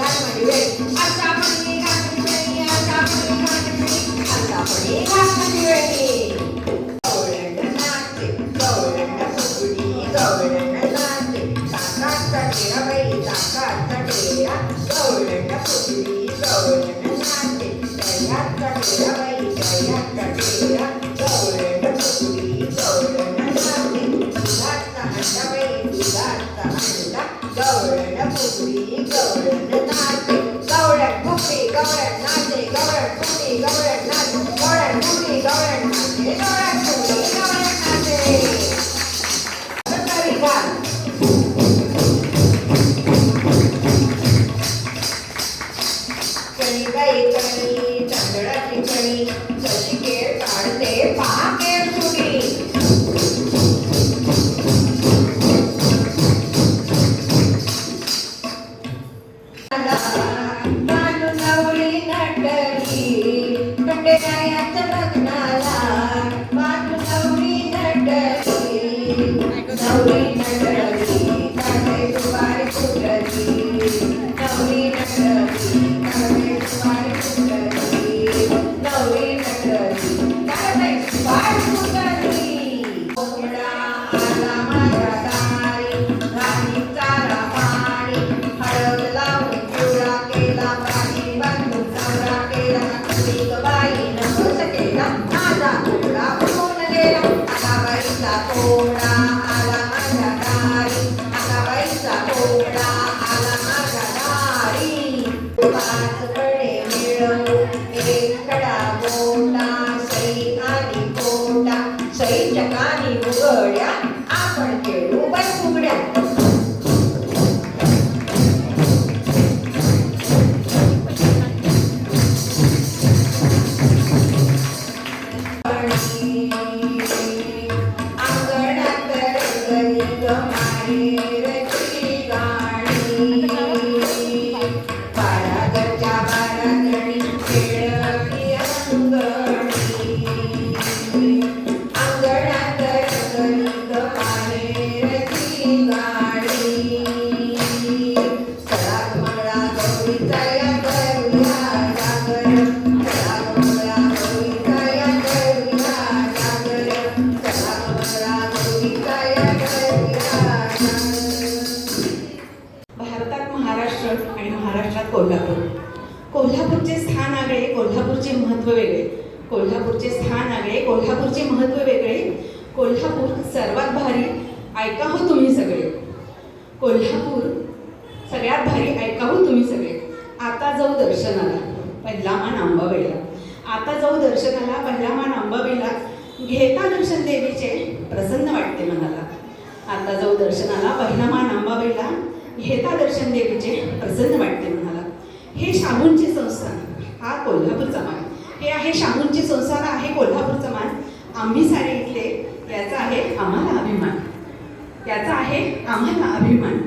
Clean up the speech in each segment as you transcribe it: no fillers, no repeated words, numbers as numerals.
घातली वेळी आता पडली घातली वेळी आता पडली घातली वेळी आता पडली घातली वेळी गवळण नाचे गवळण फुगडी गवळण नाचे ताकाचा टेरा बाई ताकाचा टेरा गवळण फुगडी गवळण नाचे जयाचा टेरा बाई जयाचा टेरा गवळण फुगडी गवळण नाचे दुधाचा हंडा बाई दुधाचा हंडा गवळण फुगडी गवळण नाचे गवळण फुगडी गवळण नाचे गवळण फुगडी गवळण नाचे गवळण फुगडी गवळण नाचे गवळण फुगडी गवळण नाचे कणी बाई कणी तांदळाची कणी जशी केळ काढते पहा केळ सुडी बाजू नवरी नटली कटेरायाच्या लग्नाला बाजू नवरी नटली नवरी नटली काढे दुपारी फुटली नवरी नटली काढे दुपारी फुटली नवरी नटली काढे दुपारी फुटली कोंबडा आला माझ्या दारी राणी चारा पाणी हळद लावून पिवळा केला पाणी बांधून नवरा केला नकली बाई नवस केला माझा कोंबडा उडून गेला आता बाईचा कोंबडा आला माझ्या दारी आता बाईचा कोंबडा आला माझ्या दारी पाच कडे मिळवू एक कडा गोटा सई आणि गोटा सईच्या कानी उघड्या आपण खेळू बाई फुगड्या अंगणात रंगली माहेरची गाणी बाळागच्या बाळागणी खेळली अंगणी अंगणात रंगली माहेरची गाणी सळा मंगळा गौरीचा या करूया जागर सळा मंगळा गौरीचा या करूया जागर सळा मंगळा गौरीचा या करूया जागर भारतात महाराष्ट्र आणि महाराष्ट्रात कोल्हापूर. कोल्हापूरचे स्थान आगळे, कोल्हापूरचे महत्त्व वेगळे. कोल्हापूरचे स्थान आगळे, कोल्हापूरचे महत्त्व वेगळे. कोल्हापूर सर्वात भारी, ऐका हो तुम्ही सगळे. कोल्हापूर सगळ्यात भारी, ऐका हो तुम्ही सगळे. आता जाऊ दर्शनाला पहिला मान अंबाबाईला. आता जाऊ दर्शनाला पहिला मान अंबाबाईला. घेता दर्शन देवीचे प्रसन्न वाटते मनाला. आता जाऊ दर्शनाला पहिला मान अंबाबाईला. घेता दर्शन देवीचे प्रसन्न वाटते मनाला. हे शाहूंचे संस्थान, हा कोल्हापूरचा मान. हे आहे शाहूंचे संस्थान, आहे कोल्हापूरचा मान. आम्ही सारे इथले, याचा आहे आम्हाला अभिमान. याचा आहे आम्हाला अभिमान.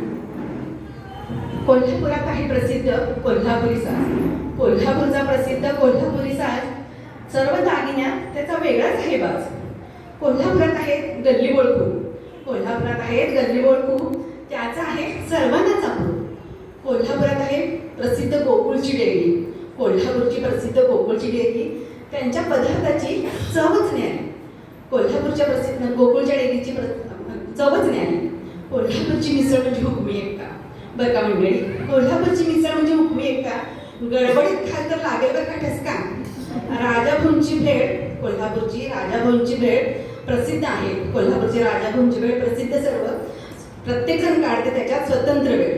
कोल्हापुरात आहे प्रसिद्ध कोल्हापुरी साज. कोल्हापूरचा प्रसिद्ध कोल्हापुरी साज. सर्व दागिन्यात त्याचा वेगळाच आहे बाज. कोल्हापुरात आहेत गल्ली बोळखू. कोल्हापुरात आहेत गल्ली बोळखू. त्याचा आहे सर्वांनाच अपूर. कोल्हापुरात आहे प्रसिद्ध गोकुळची डेअरी. कोल्हापूरची प्रसिद्ध गोकुळची डेअरी. त्यांच्या पदार्थाची चवच न्यारी. कोल्हापूरच्या प्रसिद्ध गोकुळच्या डेअरीची चवच न्यारी. कोल्हापूरची मिसळ म्हणजे हुकमी एकटा. बरं का मंडळी, कोल्हापूरची मिसळ म्हणजे हुकमी एकटा. गडबडीत खाल तर लागेल बरं का ठसका. राजाभाऊंची भेळ, कोल्हापूरची राजाभाऊंची भेळ प्रसिद्ध आहे. कोल्हापूरची राजाभाऊंची भेळ प्रसिद्ध. सर्व प्रत्येक जण काढते त्याच्यात स्वतंत्र वेळ.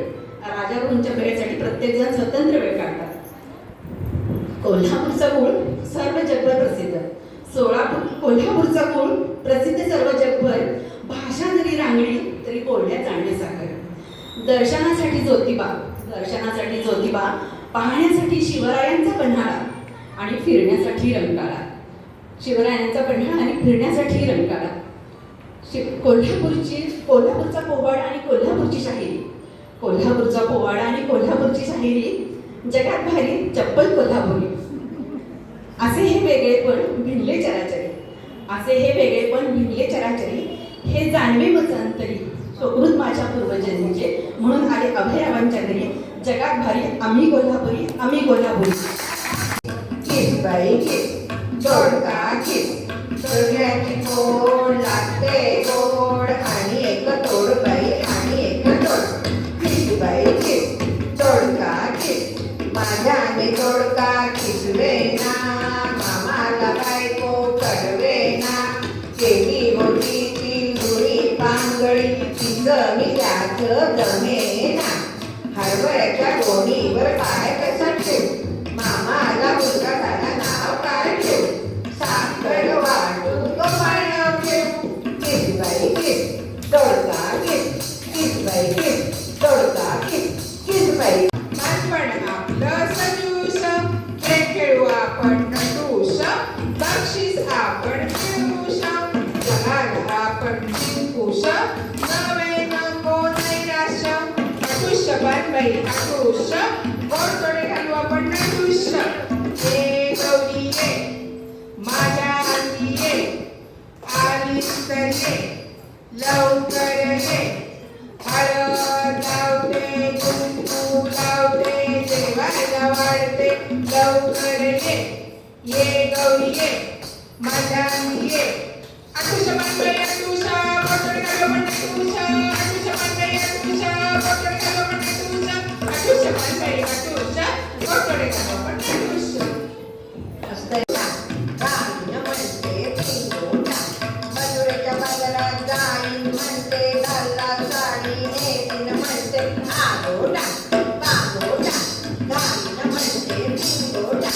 राजाभाऊंच्या भेळेसाठी प्रत्येक जण स्वतंत्र वेळ काढतात. कोल्हापूरचा गूळ सर्व जगभर प्रसिद्ध. कोल्हापूरचा गूळ प्रसिद्ध सर्व जगभर. भाषा जरी रांगडी तरी बोलण्यात जाण्यासारखं. दर्शनासाठी ज्योतिबा, दर्शनासाठी ज्योतिबा, पाहण्यासाठी शिवरायांचा पन्हाळा आणि फिरण्यासाठी रंकाळा. शिवरायांचा पन्हाळा आणि फिरण्यासाठी रंकाळा. कोल्हापूरचा पोवाडा आणि कोल्हापूरची शाहिरी. कोल्हापूरचा पोवाडा आणि कोल्हापूरची शाहिरी जगात भारी चप्पल कोल्हापुरी. असे हे वेगळेपण भिनले चराचरी. असे हे वेगळेपण भिनले चराचरी. हे जाणवे मज अंतरी सुकृत माझ्या पूर्वजन्मीचे. म्हणून आले अभयरावांच्या घरी जगात भारी आम्ही कोल्हापुरी, आम्ही कोल्हापुरी. किस बाई किस, दोडका किस, दोडक्याची फोड लागते गोड आणि एक तोड बाई आणि एक तोड. किस बाई किस, दोडका किस, माझ्याने दोडका किसवे ना, मामाला बायको कडवे ना. केली होती ती जुळी पांगळी, तिचं मी त्याचं जमे ना. हरभऱ्याच्या गोणीवर पाय कसा ठेव, मामाला मुलगा झाला नाव काय ठेव. साखर वाटून तो पाण्यावर ठेव. किस बाई किस, दोडका किस, किस बाई किस, दोडका किस, किस बाई. बालपण आपलं सजूस, खेळ खेळू आपण नटूस, बक्षीस आपण खेळूस, जगाला आपण जिंकूस, नवे नको नैराश, अटूस बाई अटूस, गोड तोडे घालू आपण नटूस. ये गौरी ये, माझ्या अंगी ये, आलीस तर ये, लवकर ये. हळद लावते, कुंकू लावते, देवाला वाढते, लवकर ये गौरी ये, माझ्या अंगी ये. अटूस बाई अटूस, बोटं घालू आपण नटूस, अटूस बाई अटूस, बोटं घालू आपण नटूस, अटूस बाई अटूस, बोटं घालू आपण नटूस. असतंय ना, गाणं म्हणते पिंगोटा, मजुरीच्या बाजारात जाईन म्हणते, घाला साडी नेसीन म्हणते, आगोटा बागोटा. गाणं म्हणते पिंगोटा,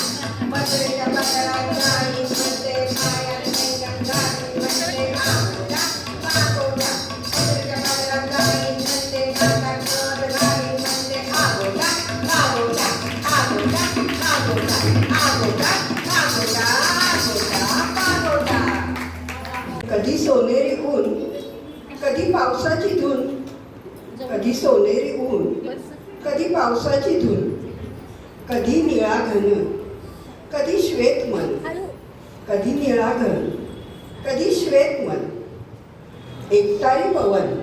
मजुरीच्या बाजारात जाईन म्हणते, पायात पैंजण घालीन म्हणते, आगोटा बागोटा. मजुरीच्या बाजारात जाईन म्हणते, हातात नथ घालीन म्हणते, आगोटा बागोटा, आगोटा बागोटा, आगोटा बागोटा, आगोटा बागोटा. कधी सोनेरी ऊन, कधी पावसाची धून, कधी सोनेरी ऊन, कधी पावसाची धून. कधी निळा घन, कधी श्वेत मन, कधी निळा घन, कधी श्वेत मन. एकतारी पवन,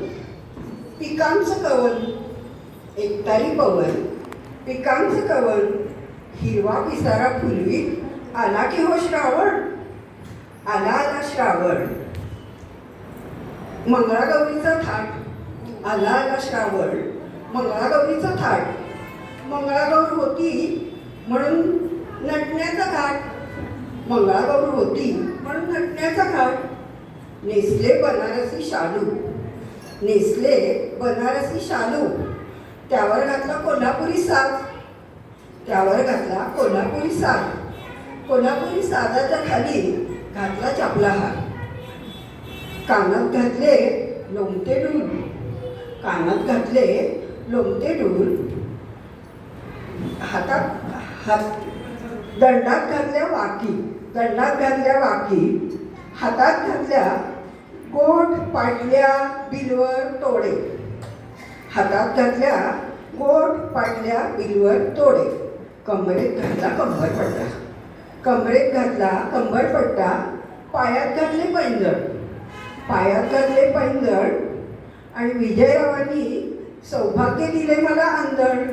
पिकांचं कवन, एकतारी पवन, पिकांचं कवन. हिरवा पिसारा फुलवीत आला की हो श्रावण, आला आला श्रावण. मंगळागौरीचा थाट, आला आला श्रावण. मंगळागौरीचा थाट, मंगळागौर होती म्हणून नटण्याचा घाट, मंगळागौर होती म्हणून नटण्याचा घाट. नेसले बनारसी शालू, नेसले बनारसी शालू, त्यावर घातला कोल्हापुरी साज, त्यावर घातला कोल्हापुरी साज. कोल्हापुरी साजाच्या खाली घातला चपला हार. कानात घातले लोमते डूल, कानात घातले लोमते डूल. हात दंडात घातल्या वाकी, दंडात घातल्या वाकी. हातात घातल्या गोठ पाटल्या बिलवर तोडे, हातात घातल्या गोठ पाटल्या बिलवर तोडे. कमरेत घातला कंबरपट्टा, कमरेत घातला कंबरपट्टा. पायात घातले पैंजण, पायात घातले पैंजण. आणि विजयरावांनी सौभाग्य दिले मला अंधण.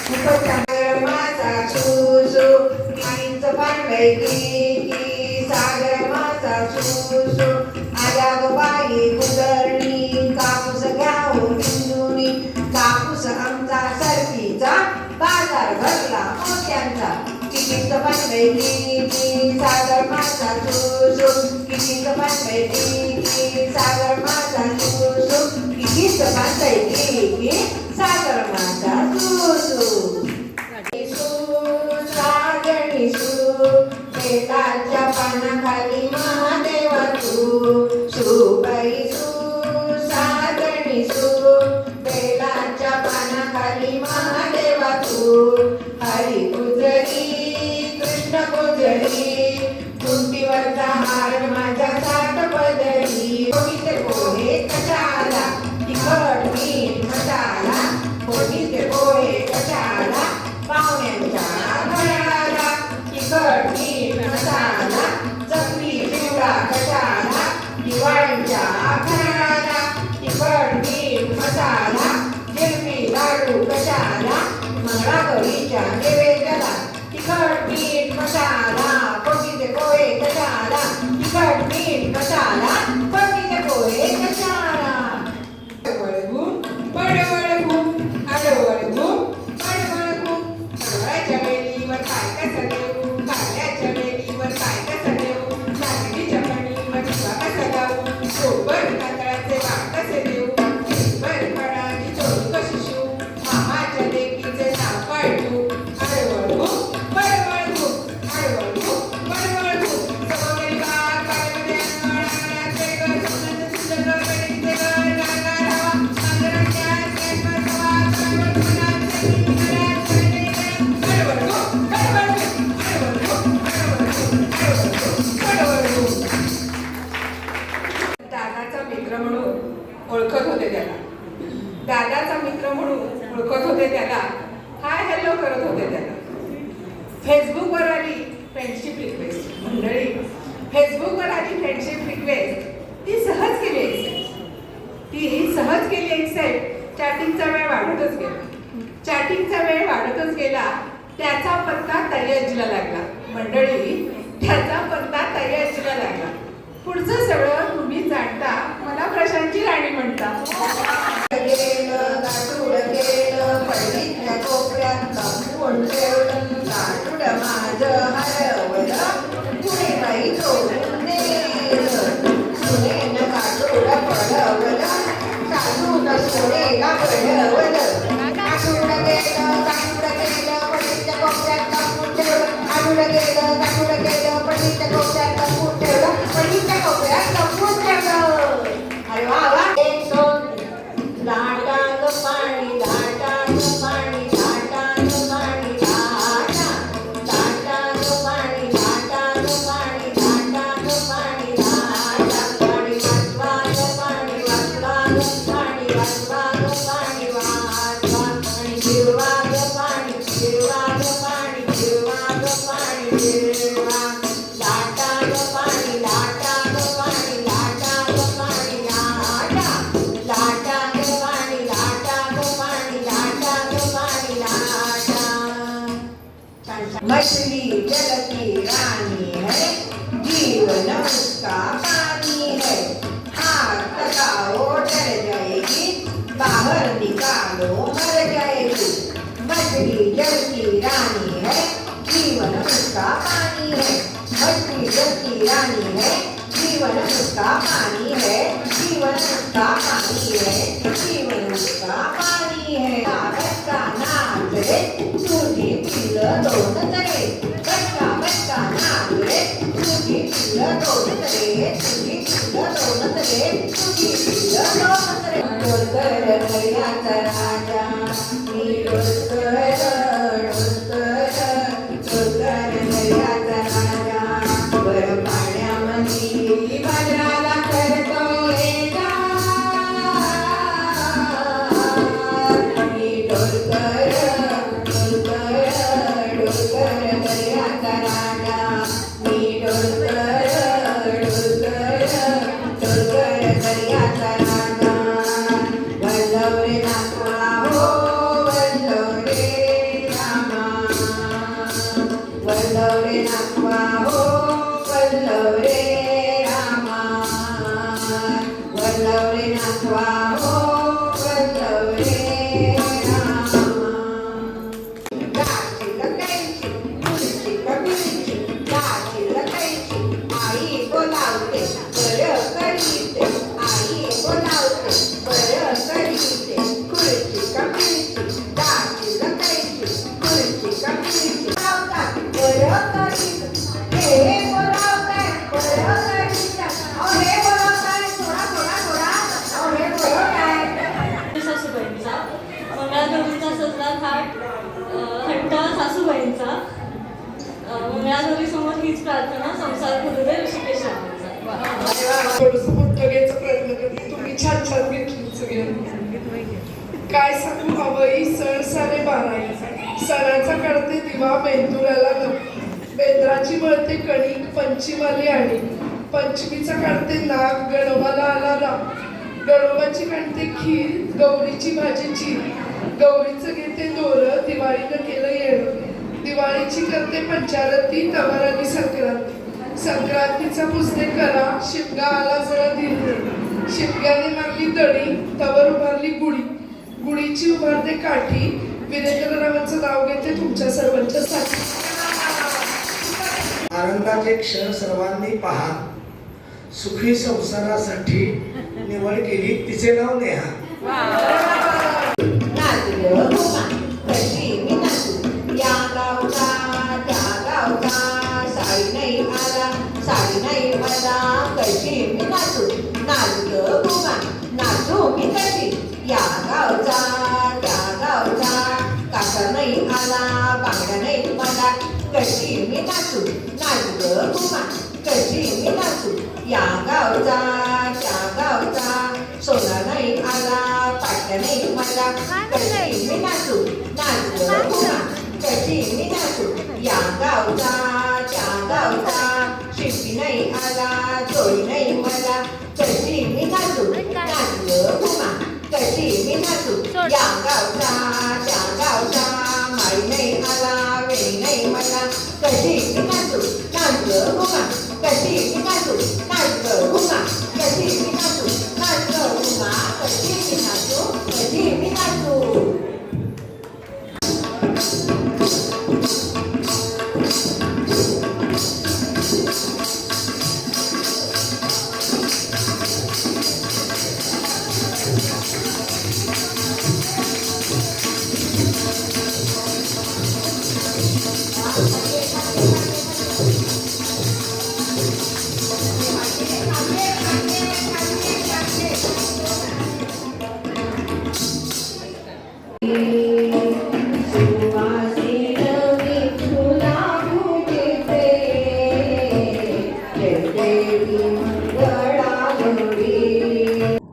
खूपच सागर माझा सुसु, कितीचं पांढरे की, सागर माझा सुसु. आल्या गो बाई कुदरणी, कापूस घ्यावून बिंदुनी, कापूस आमचा सरकीचा, बाजार भरला मोत्यांचा. कितीचं पांढरे की, सागर माझा सुसु, कितीचं पांढरे की, सागर माझा सुसु. कितीचं पांढरे की, सागर माझा सुसु. सागणी सु, बेलाच्या पानाखाली महादेवा तू, सुबाई सु, सागणी सु, बेलाच्या पानाखाली महादेवा तू. हरी गुजरी कृष्ण गुजरी, कुंटीवरचा हार माझ्या साठ पदरी. कोणीचे पोहे कशाला, तिखट मीठ मसाला, कोणीचे पोहे कशाला, पाहुण्यांच्या घराला. तिखट मीठ मसाला, चकली चॅटिंगचा वेळ वाढतच गेला. चॅटिंगचा वेळ वाढतच गेला. त्याचा पत्ता ताई आजीला लागला. मंडळी, त्याचा पत्ता ताई आजीला लागला. पुढचं सगळं तुम्ही जाणता. मला प्रशांतची राणी म्हणता. गेलं गाठूड गेलं पडलीतल्या कोपऱ्यात लपवून ठेवलं. गाठूड माझं हरवलं पुढे बाई चोरून नेलं. सुनेनं गाठूड पडवलं सासून सोनेला पडवलं. गाठूड गेलं पडलीतल्या कोपऱ्यात लपवून ठेवलं. गाठूड गेलं पडलीतल्या कोपऱ्यात लपवून ठेवलं. पडलीतल्या कोपऱ्यात लपवून ठेवलं. अरे वा वा. एक दोन लाटानं पाणी लाटानं पाणी लाटानं पाणी लाटा. लाटानं पाणी लाटानं पाणी लाटानं पाणी लाटा. पाणी वाचवानं पाणी वाचवानं पाणी वाचवानं पाणी वाचवा. आणि जिरवानं पाणी जिरवानं पाणी जिरवानं पाणी जिरवा. लाटानं पाणी लाटानं पाणी लाटानं पाणी लाटा. लाटानं पाणी लाटानं पाणी लाटानं पाणी लाटा. मछली जल की रानी है जीवन उसका पानी है. हाथ लगाओ डर जाएगी बाहर निकालो मर जाएगी. मछली जल की रानी है जीवन उसका पानी है. मछली जल की रानी है जीवन उसका पानी है. जीवन उसका पानी है. जीवन उसका पानी है. बच्चा नाच रे तुझी पिलं दोन तरे. बच्चा बच्चा नाच रे तुझी पिलं दोन तरे. तुझी पिलं दोन तरे. तुझी पिलं दोन तरे. डोलकर गयाचा राजा मी डोलकर डोलकर डोलकर गयाचा राजा. वर पाण्यामध्ये बाजराला करतो येता. मी डोलकर डोलकर डोलकर गयाचा राजा. मी डोलकर डोलकर डोलकर गयाचा राजा. वल्लव रे नाथवा हो वल्लव रे रामा. वल्लव रे नाथवा हो वल्लव रे रामा. वल्लव रे नाथवा हो वल्लव रे रामा. गाची लकायची तुळशी कपिलीची. गाची लकायची आई बोलावते बरं करीते. आई बोलावते बरं करीते. खुर्ची कपिलीची गाची लकायची खुर्ची कपिलीची. बोलावतात बरं करीत. हे बोलावतात बरं करीत. अहो हे बोलावताय थोडा थोडा थोडा. अहो हे बोलावताय. सासूबाईंचा मंगळागौरीचा सजला थाट हट्ट सासूबाईंचा. मंगळागौरीसमोर हीच प्रार्थना संसार करू दे ऋषिकेश रामांचा. थोडंसं मोठं घ्यायचा प्रयत्न करते. तुम्ही छान छान घेतली सगळ्यांनी. काय सांगू हवई सण सारे बाराई. सणाचा कळते दिवा बेंदुराला नको. बेंद्राची मळते कणिक पंचमीवाली आणि. पंचमीचा काढते नाग गणोबाला आला राम. गणोबाची काढते खीर गौरीची भाजी चीर. गौरीचं घेते दोरं दिवाळीनं केलं येणं. दिवाळीची करते पंचारती तवर आली संक्रांती. संक्रांतीचा पुजते करा शिमगा आला जरा धीर. शिमग्याने मारली दडी तवर उभारली गुढी. गुढीची उभारते काठी. वीरेंद्ररावांचं नाव घेते तुमच्या सर्वांच्यासाठी. आनंदाचे क्षण सर्वांनी पहा. सुखी संसारासाठी निवड केली तिचे नाव नेहा. नाचलं घुमा कशी मी नाचू. या गावचा त्या गावचा साडी नाही आला साडी नाही मला कशी मी नाचू. नाचलं घुमा नाचू मी कशी. या गावचा त्या गावचा कासा नाही आला बांगड्या नाही मला कशी मी नाचू. नाचलं घुमा कशी मी नाचू. या गावचा त्या गावचा सोना नाही आला पाट्या नाही मला कशी मी नाचू. नाचलं घुमा कशी मी नाचू. या गावचा त्या गावचा शिंपी नाही आला चोळी नाही मला कशी मी नाचू. नाचलं घुमा कशी मी नाचू. या कशी मी नाचू नाच ग घुमा कशी मी नाचू नाच ग घुमा कशी मी नाचू नाच ग घुमा कशी मी नाचू कशी मी नाचू.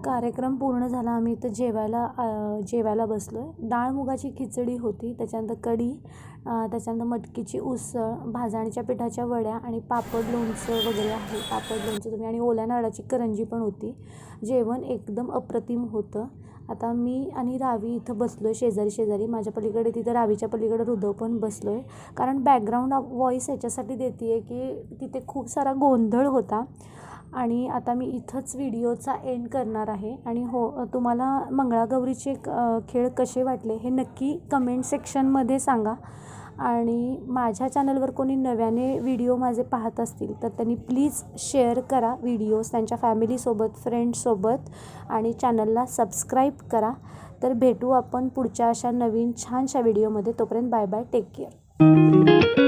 कार्यक्रम पूर्ण झाला. आम्ही इथं जेवायला बसलो आहे. डाळ मुगाची खिचडी होती, त्याच्यानंतर कढी, त्याच्यानंतर मटकीची उसळ, भाजणीच्या पिठाच्या वड्या आणि पापड लोणचं वगैरे आहे. पापड लोणचं तुम्ही आणि ओल्या नारळाची करंजी पण होती. जेवण एकदम अप्रतिम होतं. आता मी आणि रावी इथं बसलो आहे शेजारी. माझ्या पलीकडे तिथं रावीच्या पलीकडे हृदय पण बसलो आहे. कारण बॅकग्राऊंड व्हॉईस याच्यासाठी देते आहे की तिथे खूप सारा गोंधळ होता. आणि आता मी इथंच व्हिडिओचा एंड करणार आहे. आणि हो, तुम्हाला मंगळागौरीचे खेळ कसे वाटले हे नक्की कमेंट सेक्शनमध्ये सांगा. आणि माझ्या चॅनलवर कोणी नव्याने व्हिडिओ माझे पाहत असतील तर त्यांनी प्लीज शेअर करा व्हिडिओज त्यांच्या फॅमिलीसोबत, फ्रेंड्ससोबत आणि चॅनलला सबस्क्राईब करा. तर भेटू आपण पुढच्या अशा नवीन छानशा व्हिडिओमध्ये. तोपर्यंत बाय बाय, टेक केअर.